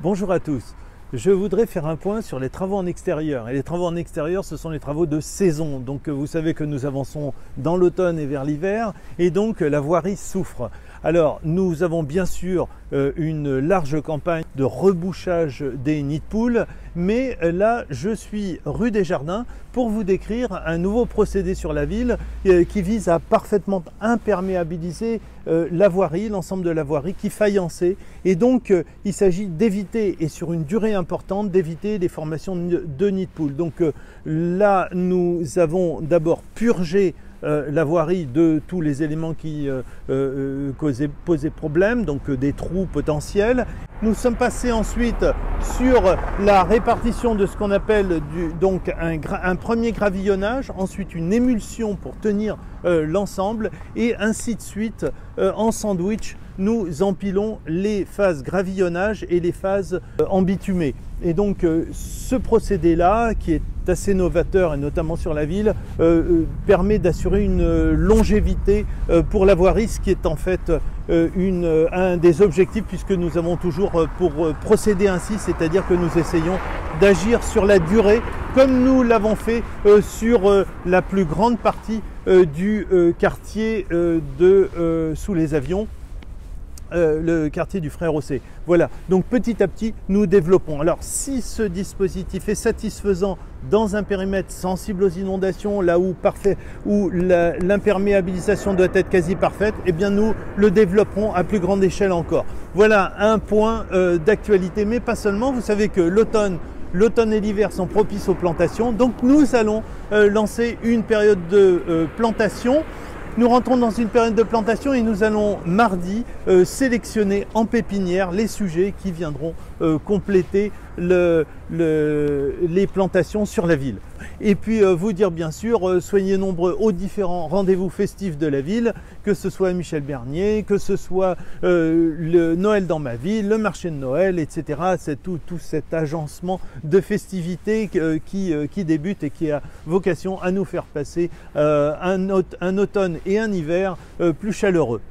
Bonjour à tous. Je voudrais faire un point sur les travaux en extérieur. Et les travaux en extérieur, ce sont les travaux de saison. Donc vous savez que nous avançons dans l'automne et vers l'hiver, et donc la voirie souffre. Alors nous avons bien sûr une large campagne de rebouchage des nids de poules, mais là je suis rue des Jardins pour vous décrire un nouveau procédé sur la ville qui vise à parfaitement imperméabiliser la voirie, l'ensemble de la voirie qui faïençait. Et donc il s'agit d'éviter, et sur une durée importante, d'éviter les formations de nids de poules. Donc là nous avons d'abord purgé la voirie de tous les éléments qui posaient problème, donc des trous potentiels. Nous sommes passés ensuite sur la répartition de ce qu'on appelle donc un premier gravillonnage, ensuite une émulsion pour tenir l'ensemble, et ainsi de suite en sandwich. Nous empilons les phases gravillonnage et les phases en bitumé. Et donc ce procédé-là, qui est assez novateur et notamment sur la ville, permet d'assurer une longévité pour la voirie, ce qui est en fait un des objectifs, puisque nous avons toujours pour procéder ainsi, c'est-à-dire que nous essayons d'agir sur la durée, comme nous l'avons fait sur la plus grande partie du quartier sous les avions. Le quartier du Frère Rossé. Voilà, donc petit à petit nous développons. Alors si ce dispositif est satisfaisant dans un périmètre sensible aux inondations, là où l'imperméabilisation doit être quasi parfaite, eh bien nous le développerons à plus grande échelle encore. Voilà un point d'actualité, mais pas seulement. Vous savez que l'automne et l'hiver sont propices aux plantations, donc nous allons lancer une période de plantation. Nous rentrons dans une période de plantation et nous allons mardi sélectionner en pépinière les sujets qui viendront compléter les plantations sur la ville. Et puis vous dire bien sûr, soyez nombreux aux différents rendez-vous festifs de la ville, que ce soit Michel Bernier, que ce soit le Noël dans ma ville, le marché de Noël, etc. C'est tout cet agencement de festivités qui débute et qui a vocation à nous faire passer un automne et un hiver plus chaleureux.